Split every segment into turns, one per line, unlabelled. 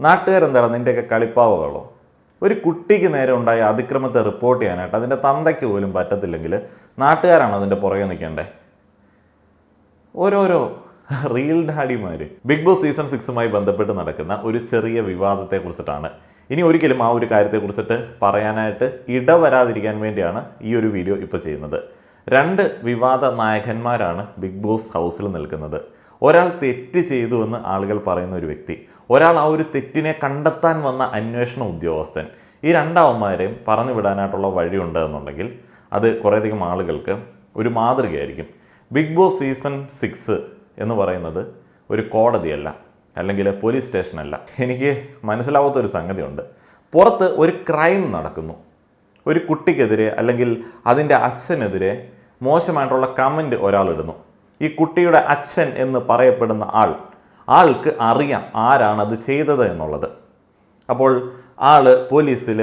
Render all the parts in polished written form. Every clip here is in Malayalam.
നാട്ടുകാരെന്താണ് നിൻ്റെയൊക്കെ കളിപ്പാവകളോ? ഒരു കുട്ടിക്ക് നേരെ ഉണ്ടായ അതിക്രമത്തെ റിപ്പോർട്ട് ചെയ്യാനായിട്ട് അതിൻ്റെ തന്തയ്ക്ക് പോലും പറ്റത്തില്ലെങ്കിൽ നാട്ടുകാരാണ് അതിൻ്റെ പുറകെ നിൽക്കേണ്ടേ? ഓരോരോ റിയൽ ഡാഡിമാർ. ബിഗ് ബോസ് സീസൺ 6മായി ബന്ധപ്പെട്ട് നടക്കുന്ന ഒരു ചെറിയ വിവാദത്തെക്കുറിച്ചിട്ടാണ്. ഇനി ഒരിക്കലും ആ ഒരു കാര്യത്തെക്കുറിച്ചിട്ട് പറയാനായിട്ട് ഇടവരാതിരിക്കാൻ വേണ്ടിയാണ് ഈ ഒരു വീഡിയോ ഇപ്പോൾ ചെയ്യുന്നത്. രണ്ട് വിവാദ നായകന്മാരാണ് ബിഗ് ബോസ് ഹൗസിൽ നിൽക്കുന്നത്. ഒരാൾ തെറ്റ് ചെയ്തു എന്ന് ആളുകൾ പറയുന്ന ഒരു വ്യക്തി, ഒരാൾ ആ ഒരു തെറ്റിനെ കണ്ടെത്താൻ വന്ന അന്വേഷണ ഉദ്യോഗസ്ഥൻ. ഈ രണ്ടാവന്മാരെയും പറഞ്ഞു വിടാനായിട്ടുള്ള വഴിയുണ്ട് എന്നുണ്ടെങ്കിൽ അത് കുറേയധികം ആളുകൾക്ക് ഒരു മാതൃകയായിരിക്കും. ബിഗ് ബോസ് സീസൺ 6 എന്ന് പറയുന്നത് ഒരു കോടതിയല്ല, അല്ലെങ്കിൽ പോലീസ് സ്റ്റേഷനല്ല. എനിക്ക് മനസ്സിലാവാത്തൊരു സംഗതിയുണ്ട്. പുറത്ത് ഒരു ക്രൈം നടക്കുന്നു, ഒരു കുട്ടിക്കെതിരെ അല്ലെങ്കിൽ അതിൻ്റെ അച്ഛനെതിരെ മോശമായിട്ടുള്ള കമൻറ്റ് ഒരാളിടുന്നു. ഈ കുട്ടിയുടെ അച്ഛൻ എന്ന് പറയപ്പെടുന്ന ആൾക്ക് അറിയാം ആരാണത് ചെയ്തത് എന്നുള്ളത്. അപ്പോൾ ആൾ പോലീസിൽ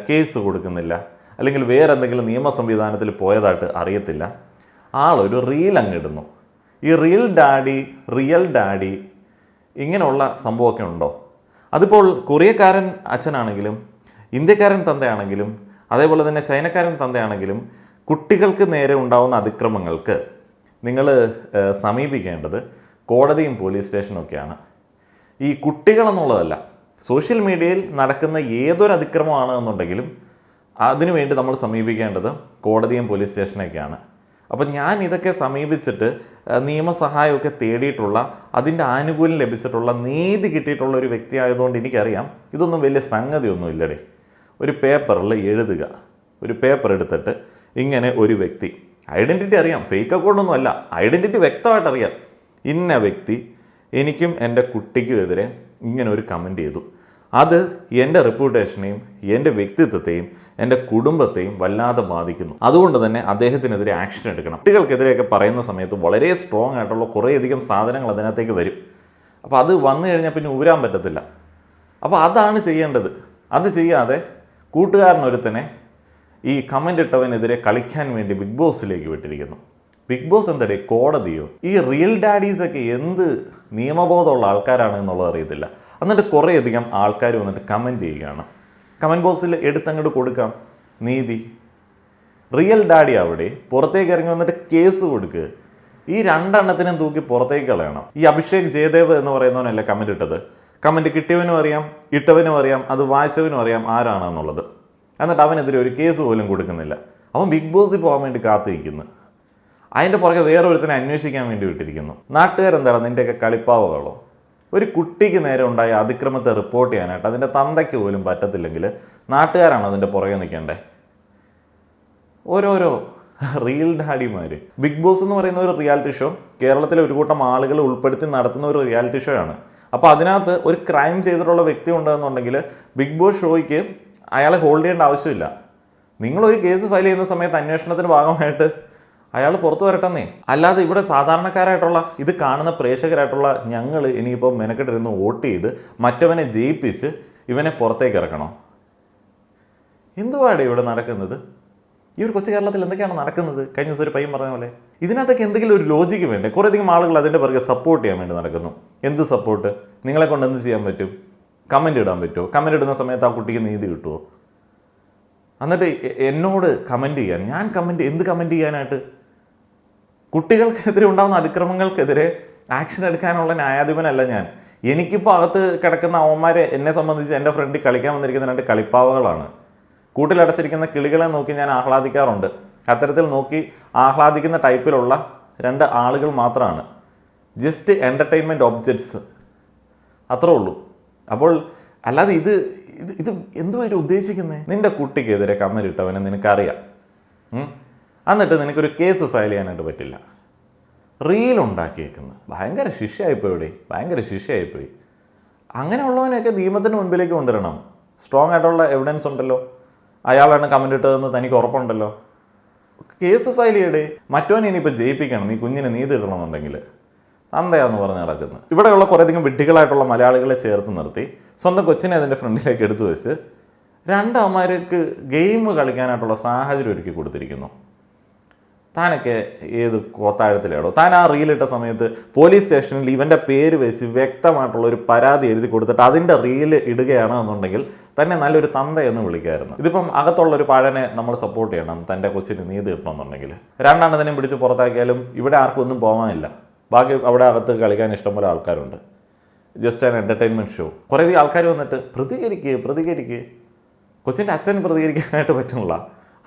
കേസ് കൊടുക്കുന്നില്ല, അല്ലെങ്കിൽ വേറെ എന്തെങ്കിലും നിയമ സംവിധാനത്തിൽ പോയതായിട്ട് അറിയത്തില്ല. ആളൊരു റീൽ അങ്ങിടുന്നു. ഈ റിയൽ ഡാഡി ഇങ്ങനെയുള്ള സംഭവമൊക്കെ ഉണ്ടോ? അതിപ്പോൾ കൊറിയക്കാരൻ അച്ഛനാണെങ്കിലും ഇന്ത്യക്കാരൻ തന്തയാണെങ്കിലും അതേപോലെ തന്നെ ചൈനക്കാരൻ തന്തയാണെങ്കിലും കുട്ടികൾക്ക് നേരെ ഉണ്ടാകുന്ന അതിക്രമങ്ങൾക്ക് നിങ്ങൾ സമീപിക്കേണ്ടത് കോടതിയും പോലീസ് സ്റ്റേഷനൊക്കെയാണ്. ഈ കുട്ടികളെന്നുള്ളതല്ല, സോഷ്യൽ മീഡിയയിൽ നടക്കുന്ന ഏതൊരു അതിക്രമമാണ് എന്നുണ്ടെങ്കിലും അതിനുവേണ്ടി നമ്മൾ സമീപിക്കേണ്ടത് കോടതിയും പോലീസ് സ്റ്റേഷനൊക്കെയാണ്. അപ്പം ഞാൻ ഇതൊക്കെ സമീപിച്ചിട്ട് നിയമസഹായമൊക്കെ തേടിയിട്ടുള്ള, അതിൻ്റെ ആനുകൂല്യം ലഭിച്ചിട്ടുള്ള, നീതി കിട്ടിയിട്ടുള്ള ഒരു വ്യക്തി ആയതുകൊണ്ട് എനിക്കറിയാം ഇതൊന്നും വലിയ സംഗതിയൊന്നും ഇല്ലടേ. ഒരു പേപ്പറിൽ എഴുതുക, ഒരു പേപ്പർ എടുത്തിട്ട് ഇങ്ങനെ ഒരു വ്യക്തി, ഐഡൻറ്റിറ്റി അറിയാം, ഫേക്ക് അക്കൗണ്ടൊന്നും അല്ല, ഐഡൻറ്റിറ്റി വ്യക്തമായിട്ട് അറിയാം, ഇന്ന വ്യക്തി എനിക്കും എൻ്റെ കുട്ടിക്കും എതിരെ ഇങ്ങനെ ഒരു കമൻറ്റ് ചെയ്തു, അത് എൻ്റെ റെപ്യൂട്ടേഷനെയും എൻ്റെ വ്യക്തിത്വത്തെയും എൻ്റെ കുടുംബത്തെയും വല്ലാതെ ബാധിക്കുന്നു, അതുകൊണ്ട് തന്നെ അദ്ദേഹത്തിനെതിരെ ആക്ഷൻ എടുക്കണം. കുട്ടികൾക്കെതിരെയൊക്കെ പറയുന്ന സമയത്ത് വളരെ സ്ട്രോങ് ആയിട്ടുള്ള കുറേയധികം സാധനങ്ങൾ അതിനകത്തേക്ക് വരും. അപ്പോൾ അത് വന്നു കഴിഞ്ഞാൽ പിന്നെ ഊരാൻ പറ്റത്തില്ല. അപ്പോൾ അതാണ് ചെയ്യേണ്ടത്. അത് ചെയ്യാതെ കൂട്ടുകാരനൊരുത്തനെ ഈ കമൻ്റ് ഇട്ടവനെതിരെ കളിക്കാൻ വേണ്ടി ബിഗ് ബോസിലേക്ക് വിട്ടിരിക്കുന്നു. ബിഗ് ബോസ് എന്തടേ കോടതിയോ? ഈ റിയൽ ഡാഡീസൊക്കെ എന്ത് നിയമബോധമുള്ള ആൾക്കാരാണ് എന്നുള്ളത് അറിയത്തില്ല. എന്നിട്ട് കുറേയധികം ആൾക്കാർ വന്നിട്ട് കമൻറ്റ് ചെയ്യുകയാണ്. കമൻറ്റ് ബോക്സിൽ എടുത്തങ്ങോട്ട് കൊടുക്കാം നീതി. റിയൽ ഡാഡി അവിടെ പുറത്തേക്ക് ഇറങ്ങി വന്നിട്ട് കേസ് കൊടുക്കുക. ഈ രണ്ടെണ്ണത്തിനും തൂക്കി പുറത്തേക്ക് കളയണം. ഈ അഭിഷേക് ജയദേവ് എന്ന് പറയുന്നവനല്ലേ കമൻറ്റ് ഇട്ടത്? കമൻറ്റ് കിട്ടിയവനും അറിയാം, ഇട്ടവനും അറിയാം, അത് വായിച്ചവനും അറിയാം ആരാണെന്നുള്ളത്. എന്നിട്ട് അവനെതിരെ ഒരു കേസ് പോലും കൊടുക്കുന്നില്ല. അവൻ ബിഗ് ബോസിൽ പോകാൻ വേണ്ടി കാത്തിരിക്കുന്നു. അതിൻ്റെ പുറകെ വേറെ ഒരുത്തിനെ അന്വേഷിക്കാൻ വേണ്ടി വിട്ടിരിക്കുന്നു. നാട്ടുകാരെന്താണ് നിൻ്റെയൊക്കെ കളിപ്പാവകളോ? ഒരു കുട്ടിക്ക് നേരെ ഉണ്ടായ അതിക്രമത്തെ റിപ്പോർട്ട് ചെയ്യാനായിട്ട് അതിൻ്റെ തന്തയ്ക്ക് പോലും പറ്റത്തില്ലെങ്കിൽ നാട്ടുകാരാണ് അതിൻ്റെ പുറകെ നിൽക്കേണ്ടേ? ഓരോരോ റിയൽ ഡാഡിമാർ. ബിഗ് ബോസ് എന്ന് പറയുന്ന ഒരു റിയാലിറ്റി ഷോ കേരളത്തിലെ ഒരു കൂട്ടം ആളുകൾ ഉൾപ്പെടുത്തി നടത്തുന്ന ഒരു റിയാലിറ്റി ഷോ ആണ്. അപ്പോൾ അതിനകത്ത് ഒരു ക്രൈം ചെയ്തിട്ടുള്ള വ്യക്തി ഉണ്ടെന്നുണ്ടെങ്കിൽ ബിഗ് ബോസ് ഷോയ്ക്ക് അയാളെ ഹോൾഡ് ചെയ്യേണ്ട ആവശ്യമില്ല. നിങ്ങളൊരു കേസ് ഫയൽ ചെയ്യുന്ന സമയത്ത് അന്വേഷണത്തിന് ഭാഗമായിട്ട് അയാൾ പുറത്തു വരട്ടെന്നേ. അല്ലാതെ ഇവിടെ സാധാരണക്കാരായിട്ടുള്ള ഇത് കാണുന്ന പ്രേക്ഷകരായിട്ടുള്ള ഞങ്ങൾ ഇനിയിപ്പോൾ മെനക്കെട്ടിരുന്ന് വോട്ട് ചെയ്ത് മറ്റവനെ ജയിപ്പിച്ച് ഇവനെ പുറത്തേക്ക് ഇറക്കണോ? എന്തുവാണ് ഇവിടെ നടക്കുന്നത്? ഈ ഒരു കൊച്ചു കേരളത്തിൽ എന്തൊക്കെയാണ് നടക്കുന്നത്? കഴിഞ്ഞ ദിവസം ഒരു പയ്യൻ പറഞ്ഞ പോലെ ഇതിനകത്തൊക്കെ എന്തെങ്കിലും ഒരു ലോജിക്ക് വേണ്ടേ? കുറേയധികം ആളുകൾ അതിൻ്റെ പുറകെ സപ്പോർട്ട് ചെയ്യാൻ വേണ്ടി നടക്കുന്നു. എന്ത് സപ്പോർട്ട്? നിങ്ങളെ കൊണ്ട് എന്ത് ചെയ്യാൻ പറ്റും? കമൻ്റ് ഇടാൻ പറ്റുമോ? കമൻ്റ് ഇടുന്ന സമയത്ത് ആ കുട്ടിക്ക് നീതി കിട്ടുമോ? എന്നിട്ട് എന്നോട് കമൻറ്റ് ചെയ്യാൻ, ഞാൻ എന്ത് കമൻറ്റ് ചെയ്യാനായിട്ട്? കുട്ടികൾക്കെതിരെ ഉണ്ടാകുന്ന അതിക്രമങ്ങൾക്കെതിരെ ആക്ഷൻ എടുക്കാനുള്ള ന്യായാധിപനല്ല ഞാൻ. എനിക്കിപ്പോൾ അകത്ത് കിടക്കുന്ന അവന്മാരെ എന്നെ സംബന്ധിച്ച് എൻ്റെ ഫ്രണ്ടിൽ കളിക്കാൻ വന്നിരിക്കുന്ന രണ്ട് കളിപ്പാവകളാണ്. കൂട്ടിലടച്ചിരിക്കുന്ന കിളികളെ നോക്കി ഞാൻ ആഹ്ലാദിക്കാറുണ്ട്. അത്തരത്തിൽ നോക്കി ആഹ്ലാദിക്കുന്ന ടൈപ്പിലുള്ള രണ്ട് ആളുകൾ മാത്രമാണ്. ജസ്റ്റ് എൻ്റർടൈൻമെൻറ്റ് ഒബ്ജക്ട്സ്, അത്രേ ഉള്ളൂ. അപ്പോൾ അല്ലാതെ ഇത് എന്തുവാണ് ഉദ്ദേശിക്കുന്നത്? നിൻ്റെ കുട്ടിക്കെതിരെ കമന്റ് ഇട്ടവനെ നിനക്കറിയാം, എന്നിട്ട് നിനക്കൊരു കേസ് ഫയൽ ചെയ്യാനായിട്ട് പറ്റില്ല. റീൽ ഉണ്ടാക്കിയേക്കുന്നത് ഭയങ്കര ശിക്ഷയായിപ്പോയി. ഭയങ്കര ശിക്ഷയായിപ്പോയി. അങ്ങനെയുള്ളവനെയൊക്കെ നിയമത്തിന് മുൻപിലേക്ക് കൊണ്ടുവരണം. സ്ട്രോങ് ആയിട്ടുള്ള എവിഡൻസ് ഉണ്ടല്ലോ, അയാളാണ് കമന്റ് ഇട്ടതെന്ന് തനിക്ക് ഉറപ്പുണ്ടല്ലോ, കേസ് ഫയൽ ചെയ്യടേ. മറ്റവനെ ഇനിയിപ്പോൾ ജയിപ്പിക്കണം, ഈ കുഞ്ഞിന് നീതി ഇടണമെന്നുണ്ടെങ്കിൽ. തന്തയാന്ന് പറഞ്ഞ് നടക്കുന്നത്. ഇവിടെയുള്ള കുറേയധികം വിഡ്ഢികളായിട്ടുള്ള മലയാളികളെ ചേർത്ത് നിർത്തി സ്വന്തം കൊച്ചിനെ അതിൻ്റെ ഫ്രണ്ടിലേക്ക് എടുത്തു വെച്ച് രണ്ടമ്മമാർക്ക് ഗെയിം കളിക്കാനായിട്ടുള്ള സാഹചര്യം ഒരുക്കി കൊടുത്തിരിക്കുന്നു. താനൊക്കെ ഏത് കോത്താഴത്തിലാണോ? താൻ ആ റീലിട്ട സമയത്ത് പോലീസ് സ്റ്റേഷനിൽ ഇവൻ്റെ പേര് വെച്ച് വ്യക്തമായിട്ടുള്ള ഒരു പരാതി എഴുതി കൊടുത്തിട്ട് അതിൻ്റെ റീല് ഇടുകയാണ് എന്നുണ്ടെങ്കിൽ തന്നെ നല്ലൊരു തന്തയെന്ന് വിളിക്കായിരുന്നു. ഇതിപ്പം അകത്തുള്ളൊരു പഴനെ നമ്മൾ സപ്പോർട്ട് ചെയ്യണം, തൻ്റെ കൊച്ചിന് നീതി കിട്ടണമെന്നുണ്ടെങ്കിൽ. രണ്ടെണ്ണത്തിനെയും പിടിച്ച് പുറത്താക്കിയാലും ഇവിടെ ആർക്കും ഒന്നും പോകാനില്ല. ബാക്കി അവിടെ അകത്ത് കളിക്കാൻ ഇഷ്ടംപോലെ ആൾക്കാരുണ്ട്. Just an entertainment show. കുറേയധികം ആൾക്കാർ വന്നിട്ട് പ്രതികരിക്കുക. കൊച്ചിൻ്റെ അച്ഛൻ പ്രതികരിക്കാനായിട്ട് പറ്റുന്നില്ല.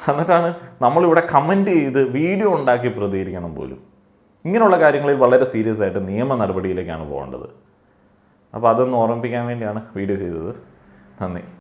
എന്നിട്ടാണ് നമ്മളിവിടെ കമൻറ്റ് ചെയ്ത് വീഡിയോ ഉണ്ടാക്കി പ്രതികരിക്കണം പോലും. ഇങ്ങനെയുള്ള കാര്യങ്ങളിൽ വളരെ സീരിയസ് ആയിട്ട് നിയമ നടപടിയിലേക്കാണ് പോകേണ്ടത്. അപ്പോൾ അതൊന്ന് ഓർമ്മിപ്പിക്കാൻ വേണ്ടിയാണ് വീഡിയോ ചെയ്തത്. നന്ദി.